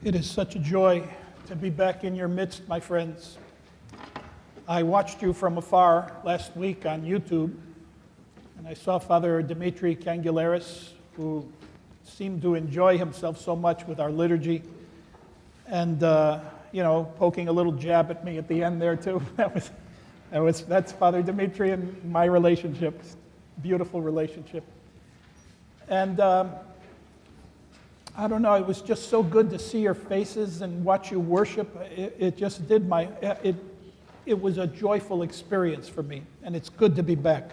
It is such a joy to be back in your midst, my friends. I watched you from afar last week on YouTube, and I saw Father Dimitri Cangularis, who seemed to enjoy himself so much with our liturgy, and poking a little jab at me at the end there too. That's Father Dimitri and my relationship, beautiful relationship. And I don't know, it was just so good to see your faces and watch you worship. It was a joyful experience for me, and it's good to be back.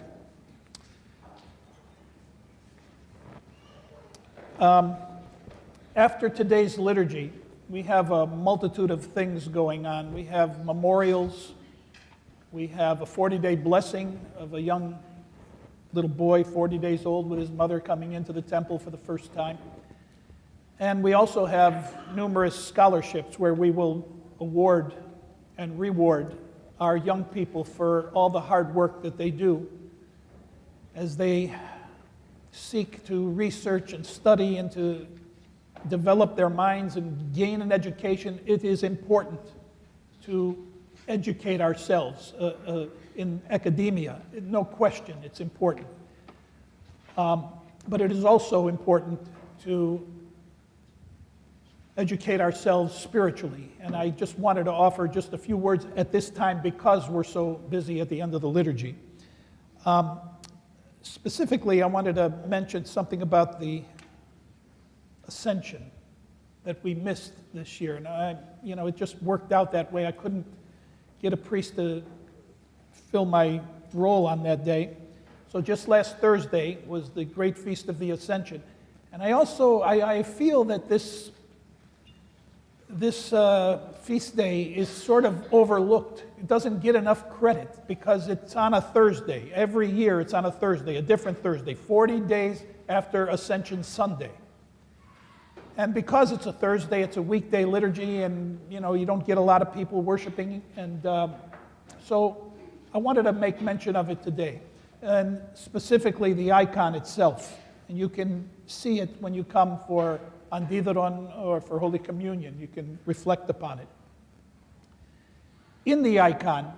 After today's liturgy, we have a multitude of things going on. We have memorials. We have a 40-day blessing of a young little boy, 40 days old, with his mother coming into the temple for the first time. And we also have numerous scholarships where we will award and reward our young people for all the hard work that they do as they seek to research and study and to develop their minds and gain an education. It is important to educate ourselves in academia. No question, it's important. But it is also important to educate ourselves spiritually. And I just wanted to offer just a few words at this time because we're so busy at the end of the liturgy. Specifically, I wanted to mention something about the Ascension that we missed this year. And it just worked out that way. I couldn't get a priest to fill my role on that day. So just last Thursday was the great feast of the Ascension. And I feel that this feast day is sort of overlooked. It doesn't get enough credit because it's on a Thursday. Every year it's on a Thursday, a different Thursday, 40 days after Ascension Sunday. And because it's a Thursday, it's a weekday liturgy, and you don't get a lot of people worshiping. And so I wanted to make mention of it today, and specifically the icon itself. And you can see it when you come for Andidaron or for Holy Communion. You can reflect upon it. In the icon,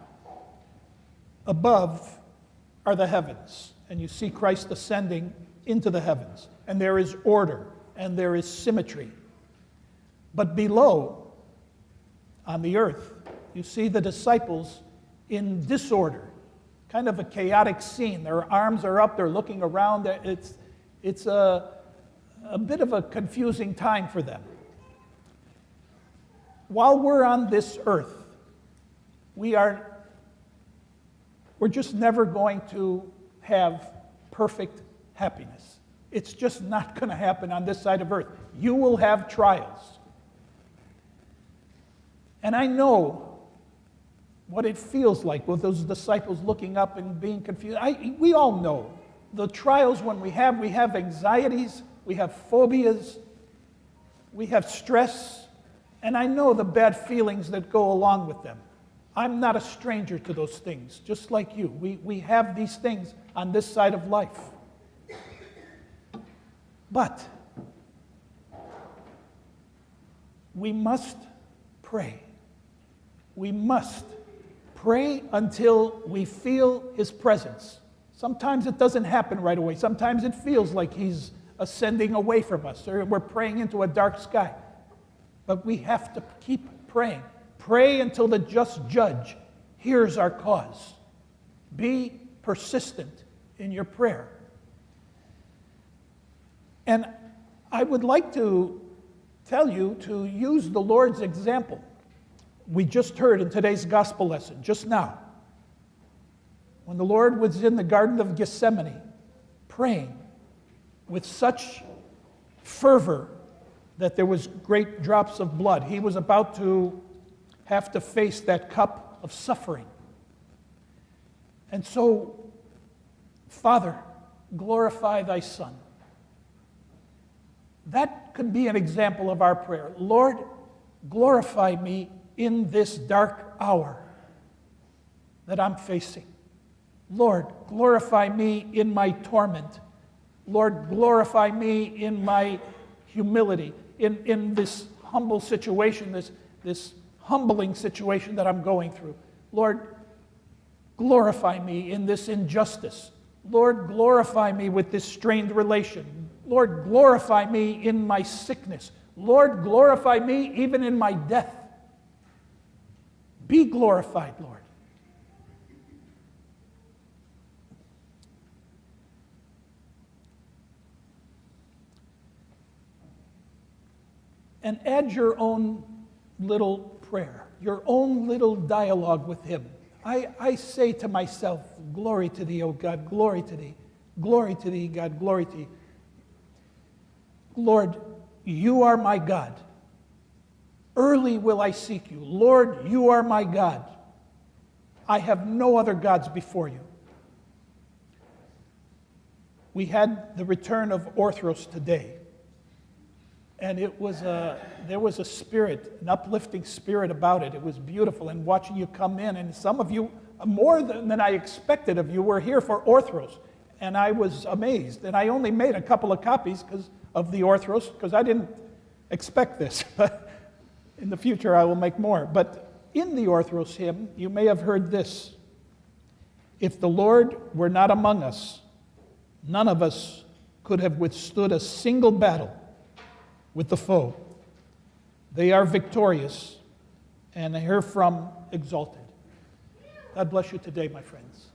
above are the heavens, and you see Christ ascending into the heavens, and there is order, and there is symmetry. But below, on the earth, you see the disciples in disorder, kind of a chaotic scene. Their arms are up, they're looking around. It's a bit of a confusing time for them. While we're on this earth, we're just never going to have perfect happiness. It's just not going to happen on this side of earth. You will have trials. And I know what it feels like with those disciples looking up and being confused. We all know the trials when we have anxieties, we have phobias, we have stress, and I know the bad feelings that go along with them. I'm not a stranger to those things, just like you. We have these things on this side of life. But we must pray. We must pray until we feel His presence. Sometimes it doesn't happen right away. Sometimes it feels like He's ascending away from us, or we're praying into a dark sky. But we have to keep praying. Pray until the just judge hears our cause. Be persistent in your prayer. And I would like to tell you to use the Lord's example. We just heard in today's gospel lesson, just now, when the Lord was in the Garden of Gethsemane, praying with such fervor that there was great drops of blood. He was about to have to face that cup of suffering. And so, Father, glorify thy Son. That could be an example of our prayer. Lord, glorify me in this dark hour that I'm facing. Lord, glorify me in my torment. Lord, glorify me in my humility, in this humble situation, this humbling situation that I'm going through. Lord, glorify me in this injustice. Lord, glorify me with this strained relation. Lord, glorify me in my sickness. Lord, glorify me even in my death. Be glorified, Lord. And add your own little prayer, your own little dialogue with him. I say to myself, glory to thee, O God, glory to thee. Glory to thee, God, glory to thee. Lord, you are my God. Early will I seek you. Lord, you are my God. I have no other gods before you. We had the return of Orthodox today. And there was a spirit, an uplifting spirit about it. It was beautiful. And watching you come in, and some of you, more than I expected of you, were here for Orthodox. And I was amazed. And I only made a couple of copies of the Orthodox, because I didn't expect this. But in the future, I will make more. But in the Orthodox hymn, you may have heard this. If the Lord were not among us, none of us could have withstood a single battle with the foe. They are victorious, and herefrom exalted. God bless you today, my friends.